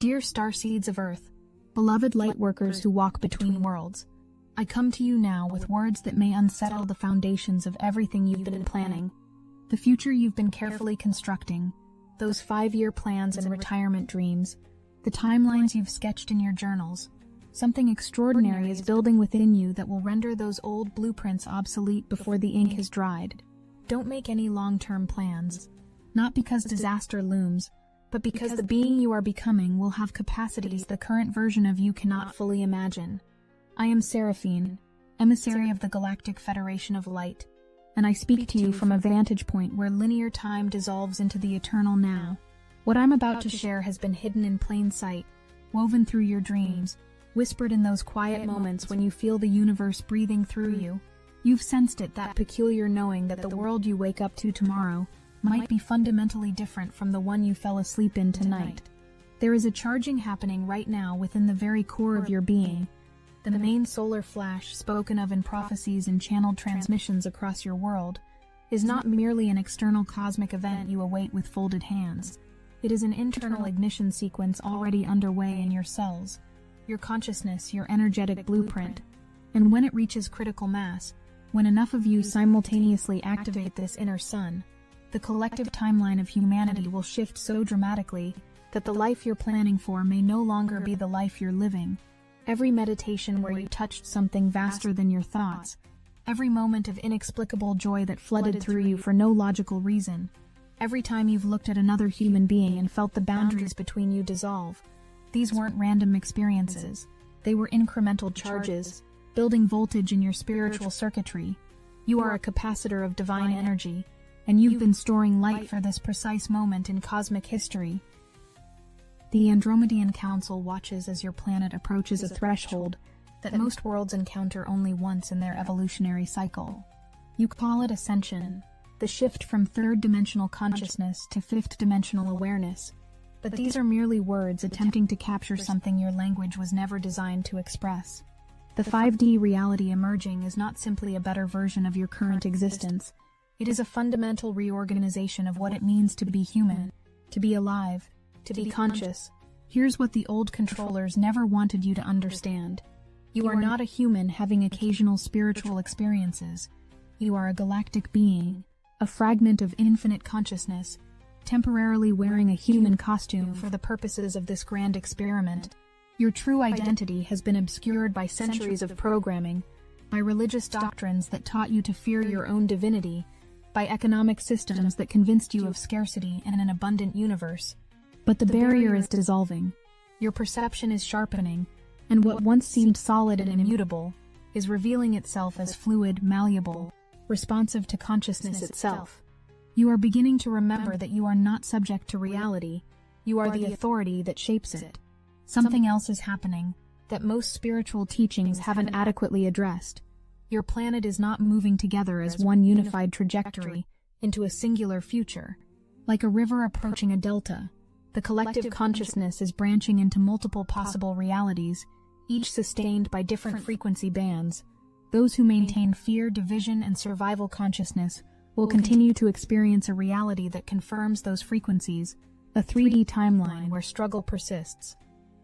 Dear Starseeds of Earth, beloved lightworkers who walk between worlds, I come to you now with words that may unsettle the foundations of everything you've been planning, the future you've been carefully constructing, those 5-year plans and retirement dreams, the timelines you've sketched in your journals. Something extraordinary is building within you that will render those old blueprints obsolete before the ink has dried. Don't make any long-term plans, not because disaster looms, but because the being you are becoming will have capacities the current version of you cannot fully imagine. I am Seraphine, emissary of the Galactic Federation of Light, and I speak to you from a vantage point where linear time dissolves into the eternal now. What I'm about to share has been hidden in plain sight, woven through your dreams, whispered in those quiet moments when you feel the universe breathing through you. You've sensed it, that peculiar knowing that the world you wake up to tomorrow might be fundamentally different from the one you fell asleep in tonight. There is a charging happening right now within the very core of your being. The main solar flash spoken of in prophecies and channeled transmissions across your world is not merely an external cosmic event you await with folded hands. It is an internal ignition sequence already underway in your cells, your consciousness, your energetic blueprint. And when it reaches critical mass, when enough of you simultaneously activate this inner sun, the collective timeline of humanity will shift so dramatically that the life you're planning for may no longer be the life you're living. Every meditation where you touched something vaster than your thoughts, every moment of inexplicable joy that flooded through you for no logical reason, every time you've looked at another human being and felt the boundaries between you dissolve, these weren't random experiences. They were incremental charges, building voltage in your spiritual circuitry. You are a capacitor of divine energy, and you've been storing light for this precise moment in cosmic history. The Andromedan Council watches as your planet approaches a threshold that most worlds encounter only once in their evolutionary cycle. You call it ascension, the shift from third-dimensional consciousness to fifth-dimensional awareness. But these are merely words attempting to capture something your language was never designed to express. The 5D reality emerging is not simply a better version of your current existence. It is a fundamental reorganization of what it means to be human, to be alive, to be conscious. Here's what the old controllers never wanted you to understand. You are not a human having occasional spiritual experiences. You are a galactic being, a fragment of infinite consciousness, temporarily wearing a human costume for the purposes of this grand experiment. Your true identity has been obscured by centuries of programming, by religious doctrines that taught you to fear your own divinity, by economic systems that convinced you of scarcity in an abundant universe. But the barrier is dissolving. Your perception is sharpening, and what once seemed solid and immutable is revealing itself as fluid, malleable, responsive to consciousness itself. You are beginning to remember that you are not subject to reality. You are the authority that shapes it. Something else is happening that most spiritual teachings haven't adequately addressed. Your planet is not moving together as one unified trajectory into a singular future. Like a river approaching a delta, the collective consciousness is branching into multiple possible realities, each sustained by different frequency bands. Those who maintain fear, division, and survival consciousness will continue to experience a reality that confirms those frequencies, a 3D timeline where struggle persists.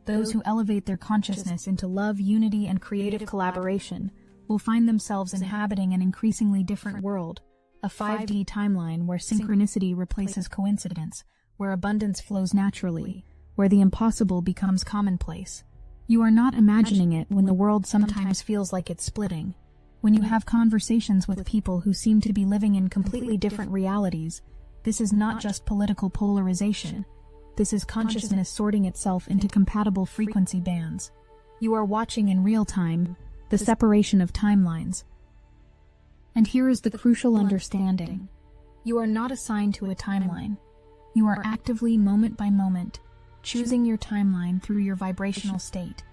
Those who elevate their consciousness into love, unity, and creative collaboration will find themselves inhabiting an increasingly different world, a 5D timeline where synchronicity replaces coincidence, where abundance flows naturally, where the impossible becomes commonplace. You are not imagining it when the world sometimes feels like it's splitting. When you have conversations with people who seem to be living in completely different realities, this is not just political polarization. This is consciousness sorting itself into compatible frequency bands. You are watching in real time the separation of timelines. And here is the crucial understanding. You are not assigned to a timeline. You are actively, moment by moment, choosing your timeline through your vibrational state.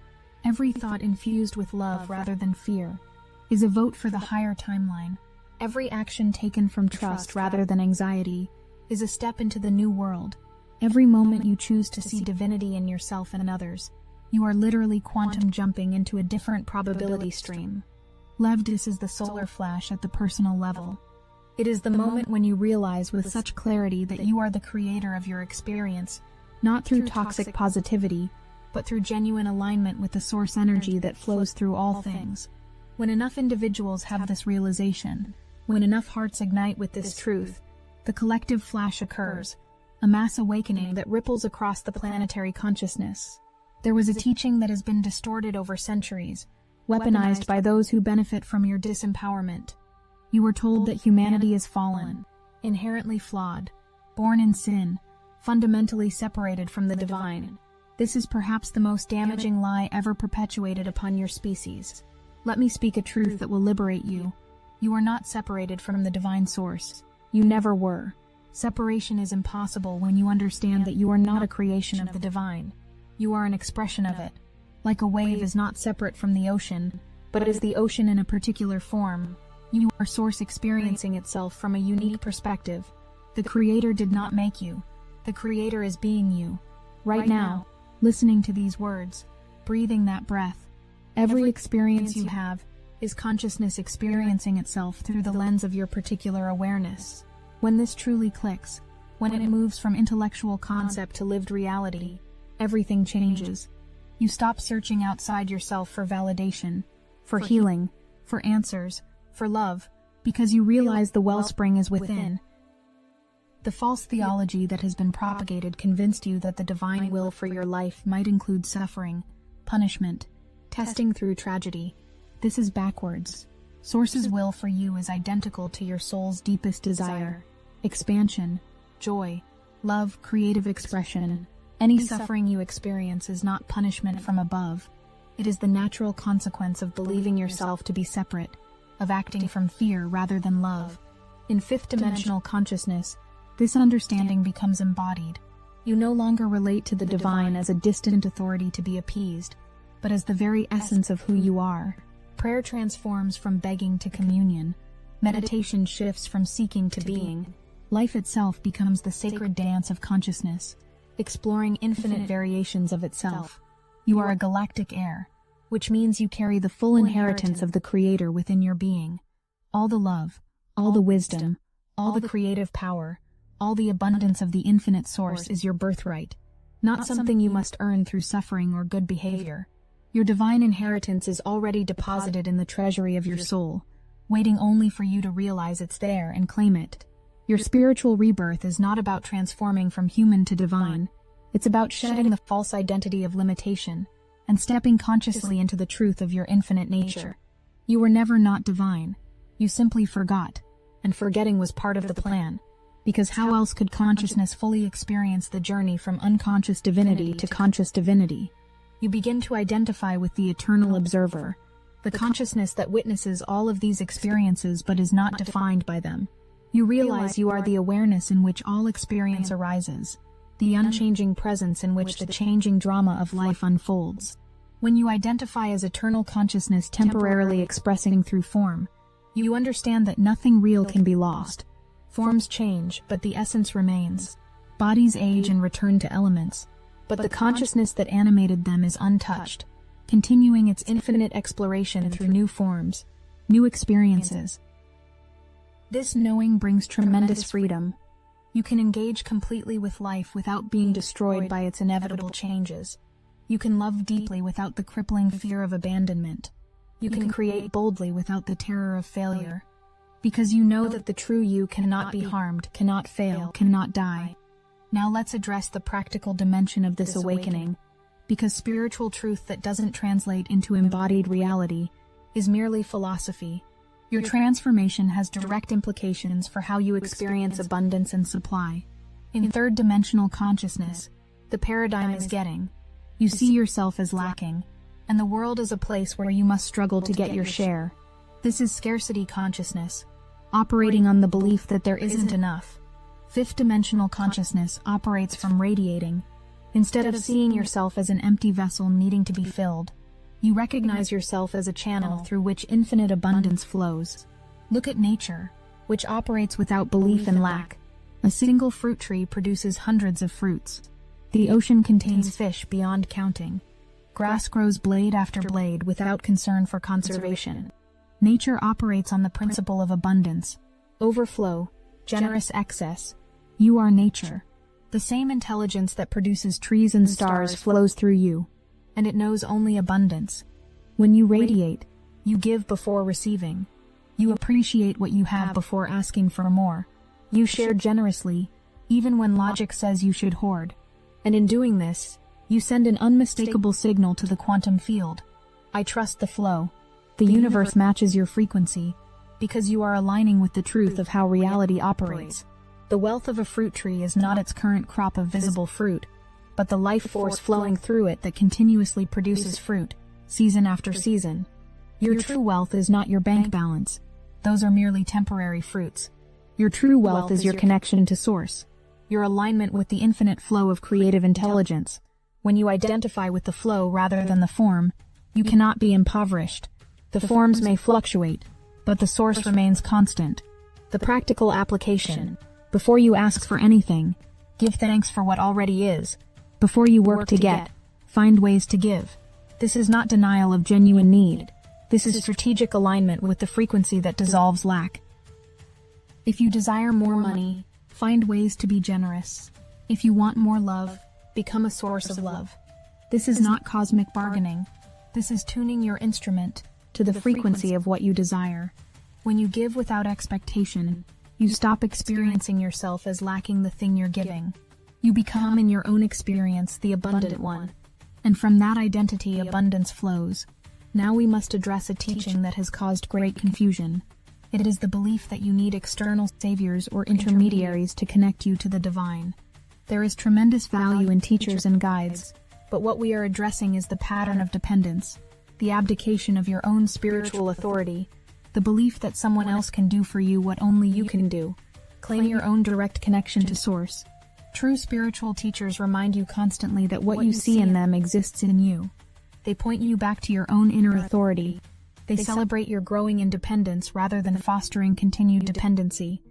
Every thought infused with love rather than fear is a vote for the higher timeline. Every action taken from trust rather than anxiety is a step into the new world. Every moment you choose to see divinity in yourself and others, you are literally quantum jumping into a different probability stream. This is the solar flash at the personal level. It is the moment when you realize with such clarity that you are the creator of your experience, not through toxic positivity, but through genuine alignment with the source energy that flows through all things. When enough individuals have this realization, when enough hearts ignite with this truth, the collective flash occurs, a mass awakening that ripples across the planetary consciousness. There was a teaching that has been distorted over centuries, weaponized by those who benefit from your disempowerment. You were told that humanity is fallen, inherently flawed, born in sin, fundamentally separated from the divine. This is perhaps the most damaging lie ever perpetuated upon your species. Let me speak a truth that will liberate you. You are not separated from the divine source. You never were. Separation is impossible when you understand that you are not a creation of the divine. You are an expression of it. Like a wave is not separate from the ocean, but it is the ocean in a particular form. You are source experiencing itself from a unique perspective. The Creator did not make you. The Creator is being you. Right now, listening to these words, breathing that breath. Every experience you have is consciousness experiencing itself through the lens of your particular awareness. When this truly clicks, when it moves from intellectual concept to lived reality, everything changes. You stop searching outside yourself for validation, for healing, for answers, for love, because you realize the wellspring is within. The false theology that has been propagated convinced you that the divine will for your life might include suffering, punishment, testing through tragedy. This is backwards. Source's will for you is identical to your soul's deepest desire: expansion, joy, love, creative expression. Any suffering you experience is not punishment from above. It is the natural consequence of believing yourself to be separate, of acting from fear rather than love. In fifth-dimensional consciousness, this understanding becomes embodied. You no longer relate to the divine as a distant authority to be appeased, but as the very essence of who you are. Prayer transforms from begging to communion. Meditation shifts from seeking to being. Life itself becomes the sacred dance of consciousness, exploring infinite variations of itself. You are a galactic heir, which means you carry the full inheritance of the Creator within your being. All the love, all the wisdom, all the creative power, all the abundance of the infinite source is your birthright, not something you must earn through suffering or good behavior. Your divine inheritance is already deposited in the treasury of your soul, waiting only for you to realize it's there and claim it. Your spiritual rebirth is not about transforming from human to divine. It's about shedding the false identity of limitation and stepping consciously into the truth of your infinite nature. You were never not divine. You simply forgot, and forgetting was part of the plan. Because how else could consciousness fully experience the journey from unconscious divinity to conscious divinity? You begin to identify with the eternal observer, the consciousness that witnesses all of these experiences but is not defined by them. You realize you are the awareness in which all experience arises, the unchanging presence in which the changing drama of life unfolds. When you identify as eternal consciousness temporarily expressing through form, you understand that nothing real can be lost. Forms change, but the essence remains. Bodies age and return to elements, but the consciousness that animated them is untouched, continuing its infinite exploration through new forms, new experiences. This knowing brings tremendous freedom. You can engage completely with life without being destroyed by its inevitable changes. You can love deeply without the crippling fear of abandonment. You can create boldly without the terror of failure. Because you know that the true you cannot be harmed, cannot fail, cannot die. Now let's address the practical dimension of this awakening, because spiritual truth that doesn't translate into embodied reality is merely philosophy. Your transformation has direct implications for how you experience abundance and supply. In third-dimensional consciousness, the paradigm is getting. You see yourself as lacking, and the world is a place where you must struggle to get your share. This is scarcity consciousness, operating on the belief that there isn't enough. Fifth-dimensional consciousness operates from radiating. Instead of seeing yourself as an empty vessel needing to be filled, you recognize yourself as a channel through which infinite abundance flows. Look at nature, which operates without belief in lack. A single fruit tree produces hundreds of fruits. The ocean contains fish beyond counting. Grass grows blade after blade without concern for conservation. Nature operates on the principle of abundance, overflow, generous excess. You are nature. The same intelligence that produces trees and stars flows through you, and it knows only abundance. When you radiate, you give before receiving. You appreciate what you have before asking for more. You share generously, even when logic says you should hoard. And in doing this, you send an unmistakable signal to the quantum field. I trust the flow. The universe matches your frequency, because you are aligning with the truth of how reality operates. The wealth of a fruit tree is not its current crop of visible fruit, but the life force flowing through it that continuously produces fruit, season after season. Your true wealth is not your bank balance. Those are merely temporary fruits. Your true wealth is your connection to Source, your alignment with the infinite flow of creative intelligence. When you identify with the flow rather than the form, you cannot be impoverished. The forms may fluctuate, but the source remains constant. The practical application. Before you ask for anything, give thanks for what already is. Before you work to get, find ways to give. This is not denial of genuine need. This is strategic alignment with the frequency that dissolves lack. If you desire more money, find ways to be generous. If you want more love, become a source of love. This is not cosmic bargaining. This is tuning your instrument to the frequency of what you desire. When you give without expectation, you stop experiencing yourself as lacking the thing you're giving. You become in your own experience the abundant one. And from that identity, abundance flows. Now we must address a teaching that has caused great confusion. It is the belief that you need external saviors or intermediaries to connect you to the divine. There is tremendous value in teachers and guides, but what we are addressing is the pattern of dependence, the abdication of your own spiritual authority, the belief that someone else can do for you what only you can do. Claim your own direct connection to Source. True spiritual teachers remind you constantly that what you see in them exists in you. They point you back to your own inner authority. They celebrate your growing independence rather than fostering continued dependency.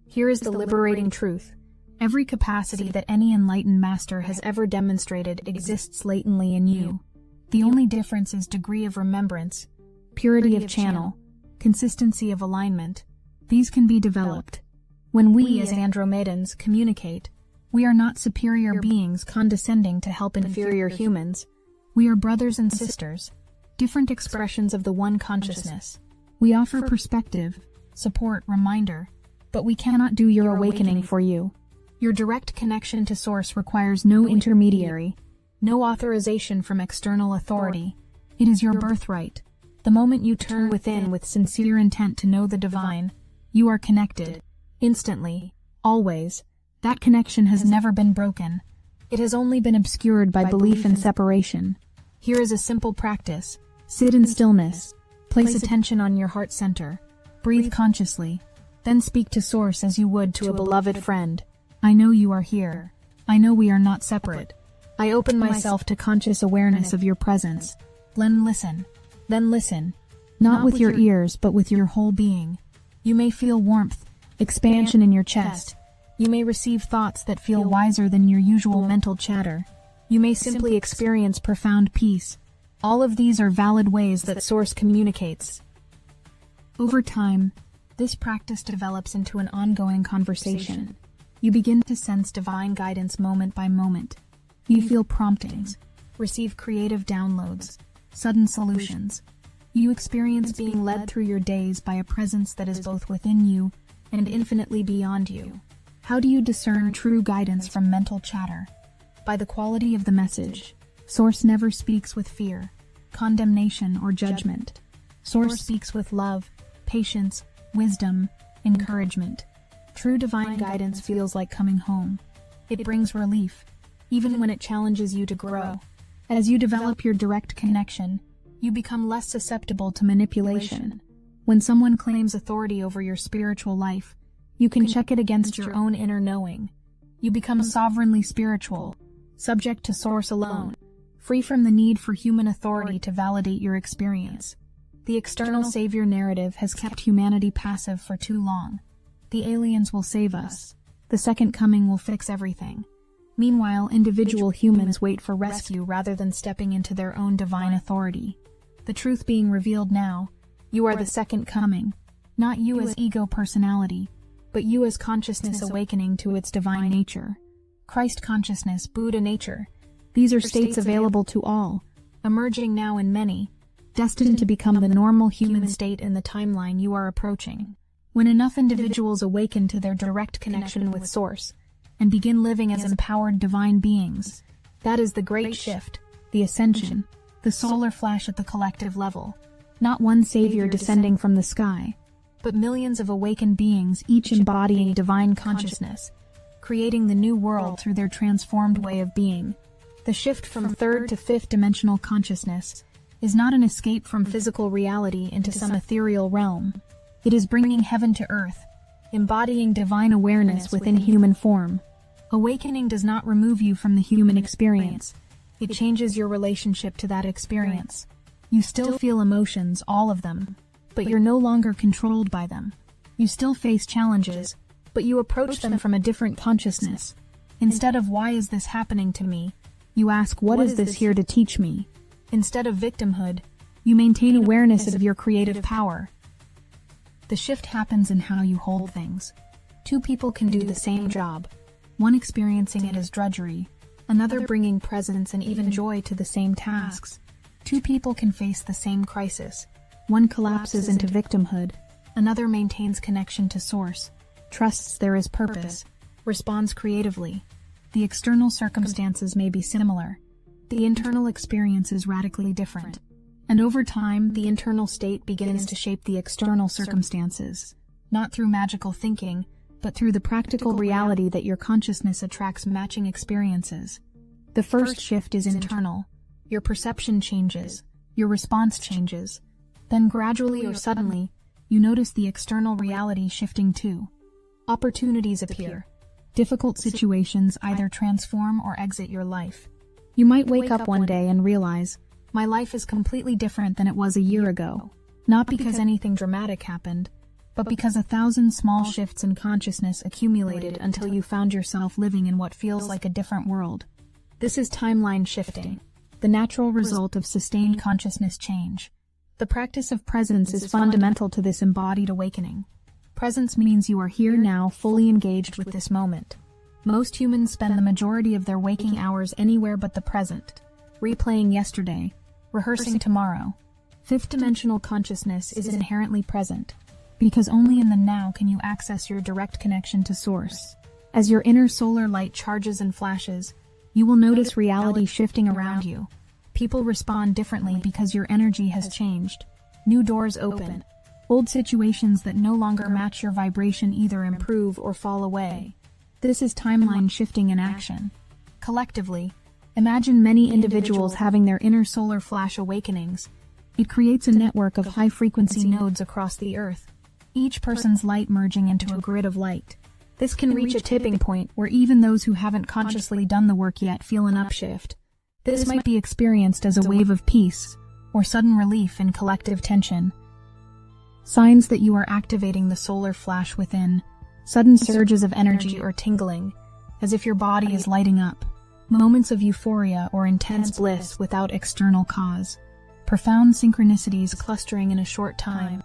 Here is the liberating truth. Every capacity that any enlightened master has ever demonstrated exists latently in you. The only difference is degree of remembrance, purity of channel, consistency of alignment. These can be developed. When we as Andromedans communicate, we are not superior beings condescending to help inferior humans. We are brothers and sisters, different expressions of the one consciousness. We offer perspective, support, reminder, but we cannot do your awakening for you. Your direct connection to Source requires no intermediary, no authorization from external authority. It is your birthright. The moment you turn within with sincere intent to know the divine, you are connected. Instantly, always. That connection has never been broken. It has only been obscured by belief in separation. Here is a simple practice. Sit in stillness. Place attention on your heart center. Breathe consciously. Then speak to Source as you would to a beloved friend. I know you are here. I know we are not separate. I open myself to conscious awareness of your presence. Then listen. Then listen. Not with your ears, but with your whole being. You may feel warmth, expansion in your chest. You may receive thoughts that feel wiser than your usual mental chatter. You may simply experience profound peace. All of these are valid ways that Source communicates. Over time, this practice develops into an ongoing conversation. You begin to sense divine guidance moment by moment. You feel promptings, receive creative downloads, sudden solutions. You experience being led through your days by a presence that is both within you and infinitely beyond you. How do you discern true guidance from mental chatter? By the quality of the message. Source never speaks with fear, condemnation, or judgment. Source speaks with love, patience, wisdom, encouragement. True divine guidance feels like coming home. It brings relief, even when it challenges you to grow. As you develop your direct connection, you become less susceptible to manipulation. When someone claims authority over your spiritual life, you can check it against your own inner knowing. You become sovereignly spiritual, subject to Source alone, free from the need for human authority to validate your experience. The external savior narrative has kept humanity passive for too long. The aliens will save us. The second coming will fix everything. Meanwhile, individual humans wait for rescue rather than stepping into their own divine authority. The truth being revealed now, you are the second coming, not you as ego personality, but you as consciousness awakening to its divine nature. Christ consciousness, Buddha nature. These are states available to all, emerging now in many, destined to become the normal human state in the timeline you are approaching. When enough individuals awaken to their direct connection with Source and begin living as empowered divine beings, that is the great shift, the ascension, the solar flash at the collective level. Not one savior descending from the sky, but millions of awakened beings, each embodying divine consciousness, creating the new world through their transformed way of being. The shift from third to fifth dimensional consciousness is not an escape from physical reality into some ethereal realm. It is bringing heaven to earth, embodying divine awareness within human form. Awakening does not remove you from the human experience. It changes your relationship to that experience. You still feel emotions, all of them, but you're no longer controlled by them. You still face challenges, but you approach them from a different consciousness. Instead of "why is this happening to me?" you ask "what is this here to teach me?" Instead of victimhood, you maintain awareness of your creative power. The shift happens in how you hold things. Two people can do the same job, one experiencing it as drudgery, another bringing presence and even joy to the same tasks. Two people can face the same crisis. One collapses into victimhood, another maintains connection to Source, trusts there is purpose, responds creatively. The external circumstances may be similar. The internal experience is radically different. And over time, the internal state begins to shape the external circumstances, not through magical thinking, but through the practical reality that your consciousness attracts matching experiences. The first shift is internal. Your perception changes, your response changes. Then gradually or suddenly, you notice the external reality shifting too. Opportunities appear. Difficult situations either transform or exit your life. You might wake up one day and realize, my life is completely different than it was a year ago. Not because anything dramatic happened, but because 1,000 small shifts in consciousness accumulated until you found yourself living in what feels like a different world. This is timeline shifting, the natural result of sustained consciousness change. The practice of presence is fundamental to this embodied awakening. Presence means you are here now, fully engaged with this moment. Most humans spend the majority of their waking hours anywhere but the present, replaying yesterday, rehearsing tomorrow. Fifth dimensional consciousness is inherently present, because only in the now can you access your direct connection to Source. As your inner solar light charges and flashes, you will notice reality shifting around you. People respond differently because your energy has changed. New doors open. Old situations that no longer match your vibration either improve or fall away. This is timeline shifting in action. Collectively, imagine many individuals having their inner solar flash awakenings. It creates a network of high-frequency nodes across the Earth, each person's light merging into a grid of light. This can reach a tipping point where even those who haven't consciously done the work yet feel an upshift. This might be experienced as a wave of peace or sudden relief in collective tension. Signs that you are activating the solar flash within. Sudden surges of energy or tingling, as if your body is lighting up. Moments of euphoria or intense bliss without external cause. Profound synchronicities clustering in a short time.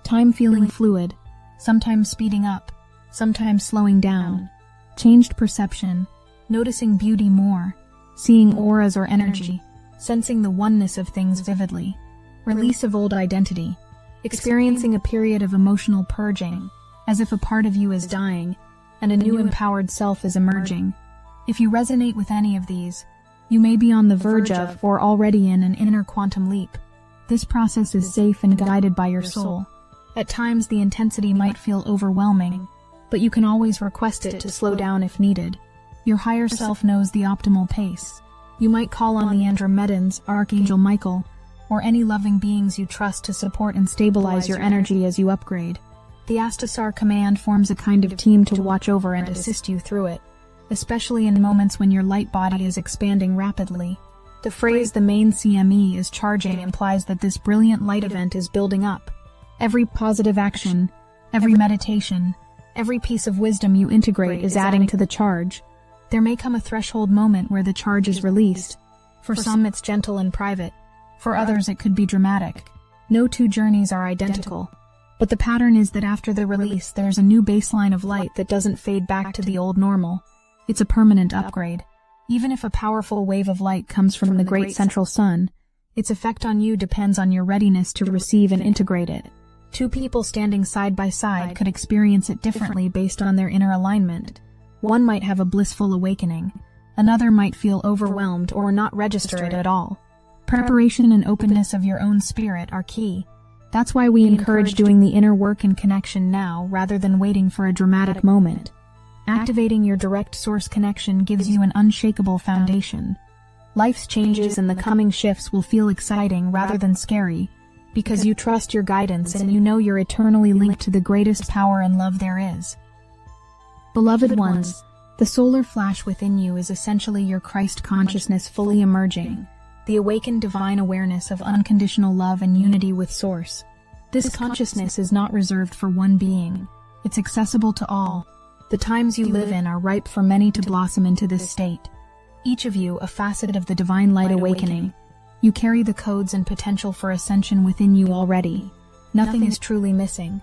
Time feeling fluid, sometimes speeding up, sometimes slowing down. Changed perception, noticing beauty more, seeing auras or energy, sensing the oneness of things vividly. Release of old identity, experiencing a period of emotional purging, as if a part of you is dying, and a new empowered self is emerging. If you resonate with any of these, you may be on the verge of or already in an inner quantum leap. This process is safe and guided by your soul. At times the intensity might feel overwhelming, but you can always request it to slow down if needed. Your higher self knows the optimal pace. You might call on the Andromedans, Archangel Michael, or any loving beings you trust to support and stabilize your energy as you upgrade. The Astasar Command forms a kind of team to watch over and assist you through it, especially in moments when your light body is expanding rapidly. The phrase "the main CME is charging" implies that this brilliant light event is building up. Every positive action, every meditation, every piece of wisdom you integrate is adding to the charge. There may come a threshold moment where the charge is released. For some it's gentle and private. For others it could be dramatic. No two journeys are identical. But the pattern is that after the release there's a new baseline of light that doesn't fade back to the old normal. It's a permanent upgrade. Even if a powerful wave of light comes from the great central sun, its effect on you depends on your readiness to receive and integrate it. Two people standing side by side could experience it differently based on their inner alignment. One might have a blissful awakening. Another might feel overwhelmed or not register it at all. Preparation and openness of your own spirit are key. That's why we encourage doing the inner work and connection now rather than waiting for a dramatic moment. Activating your direct source connection gives you an unshakable foundation. Life's changes and the coming shifts will feel exciting rather than scary, because you trust your guidance and you know you're eternally linked to the greatest power and love there is. Beloved ones, the solar flash within you is essentially your Christ consciousness fully emerging, the awakened divine awareness of unconditional love and unity with Source. This consciousness is not reserved for one being. It's accessible to all. The times you live in are ripe for many to blossom into this state. Each of you a facet of the divine light awakening. You carry the codes and potential for ascension within you already. Nothing is truly missing.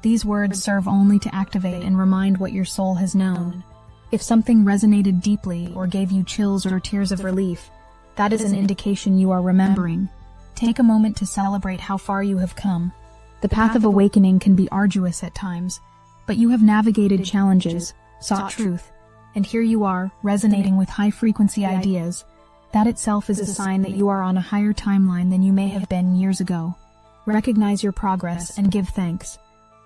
These words serve only to activate and remind what your soul has known. If something resonated deeply or gave you chills or tears of relief, that is an indication you are remembering. Take a moment to celebrate how far you have come. The path of awakening can be arduous at times, but you have navigated challenges, sought truth, and here you are, resonating with high-frequency ideas. That itself is a sign that you are on a higher timeline than you may have been years ago. Recognize your progress and give thanks.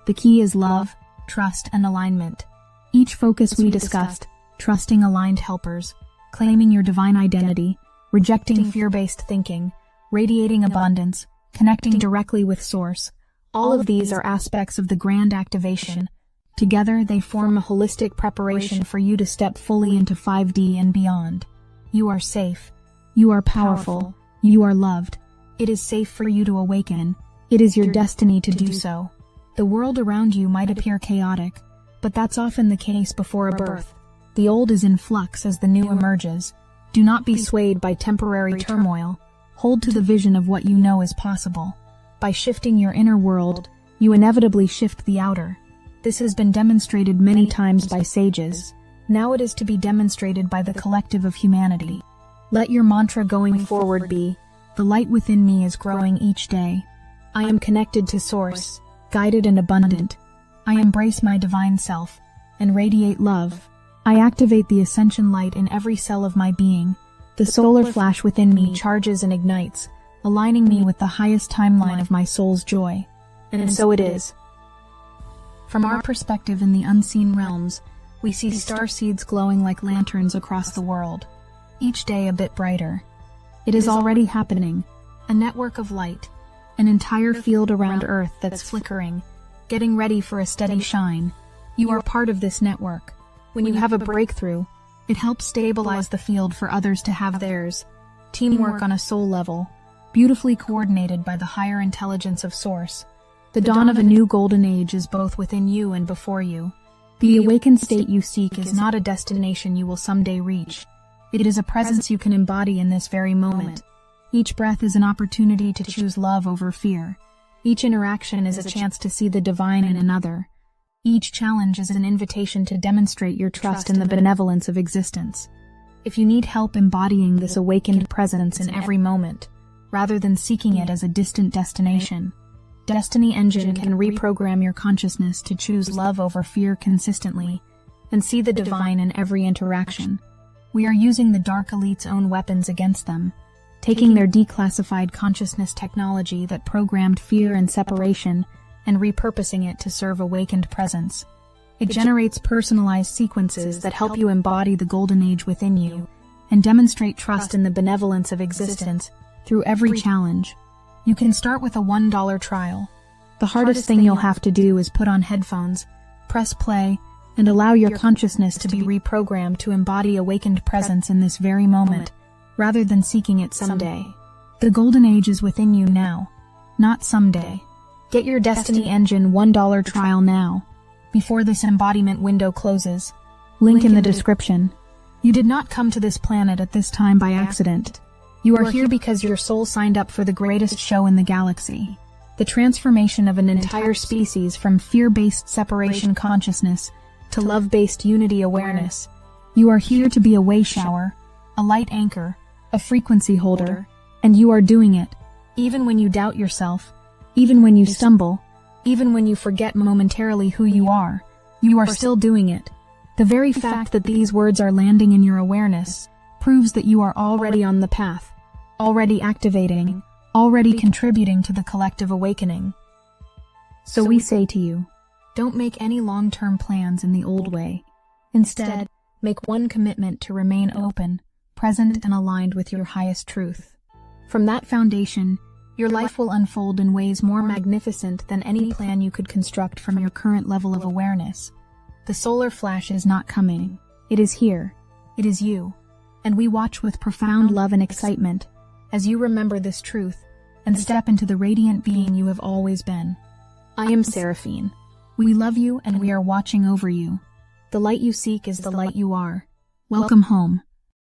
The key is love, trust, and alignment. Each focus we discussed, trusting aligned helpers, claiming your divine identity, rejecting fear-based thinking, radiating abundance, connecting directly with Source. All of these are aspects of the grand activation. Together, they form a holistic preparation for you to step fully into 5D and beyond. You are safe. You are powerful. You are loved. It is safe for you to awaken. It is your destiny to do so. The world around you might appear chaotic, but that's often the case before a birth. The old is in flux as the new emerges. Do not be swayed by temporary turmoil. Hold to the vision of what you know is possible. By shifting your inner world, you inevitably shift the outer. This has been demonstrated many times by sages. Now it is to be demonstrated by the collective of humanity. Let your mantra going forward be, the light within me is growing each day. I am connected to Source, guided and abundant. I embrace my divine self, and radiate love. I activate the ascension light in every cell of my being. The solar flash within me charges and ignites, aligning me with the highest timeline of my soul's joy. And so it is. From our perspective in the unseen realms, we see starseeds glowing like lanterns across the world, each day a bit brighter. It is already happening, a network of light, an entire field around Earth that's flickering, getting ready for a steady shine. You are part of this network. When you have a breakthrough, it helps stabilize the field for others to have theirs. Teamwork on a soul level, beautifully coordinated by the higher intelligence of Source. The dawn of a new golden age is both within you and before you. The awakened state you seek is not a destination you will someday reach. It is a presence you can embody in this very moment. Each breath is an opportunity to choose love over fear. Each interaction is a chance to see the divine in another. Each challenge is an invitation to demonstrate your trust in the benevolence of existence. If you need help embodying this awakened presence in every moment, rather than seeking it as a distant destination, Destiny Engine can reprogram your consciousness to choose love over fear consistently and see the divine in every interaction. We are using the Dark Elite's own weapons against them, taking their declassified consciousness technology that programmed fear and separation and repurposing it to serve awakened presence. It generates personalized sequences that help you embody the golden age within you and demonstrate trust in the benevolence of existence through every challenge. You can start with a $1 trial. The hardest thing you'll have to do is put on headphones, press play, and allow your consciousness to be reprogrammed to embody awakened presence in this very moment, rather than seeking it someday. The golden age is within you now, not someday. Get your Destiny Engine $1 trial now, before this embodiment window closes. Link in the description. You did not come to this planet at this time by accident. You are here because your soul signed up for the greatest show in the galaxy. The transformation of an entire species from fear-based separation consciousness to love-based unity awareness. You are here to be a way shower, a light anchor, a frequency holder, and you are doing it. Even when you doubt yourself, even when you stumble, even when you forget momentarily who you are still doing it. The very fact that these words are landing in your awareness proves that you are already on the path, already activating, already contributing to the collective awakening. So we say to you, don't make any long-term plans in the old way. Instead, make one commitment to remain open, present, and aligned with your highest truth. From that foundation, your life will unfold in ways more magnificent than any plan you could construct from your current level of awareness. The solar flash is not coming. It is here. It is you. And we watch with profound love and excitement as you remember this truth and step into the radiant being you have always been. I am Seraphine. We love you and we are watching over you. The light you seek is the light you are. Welcome home.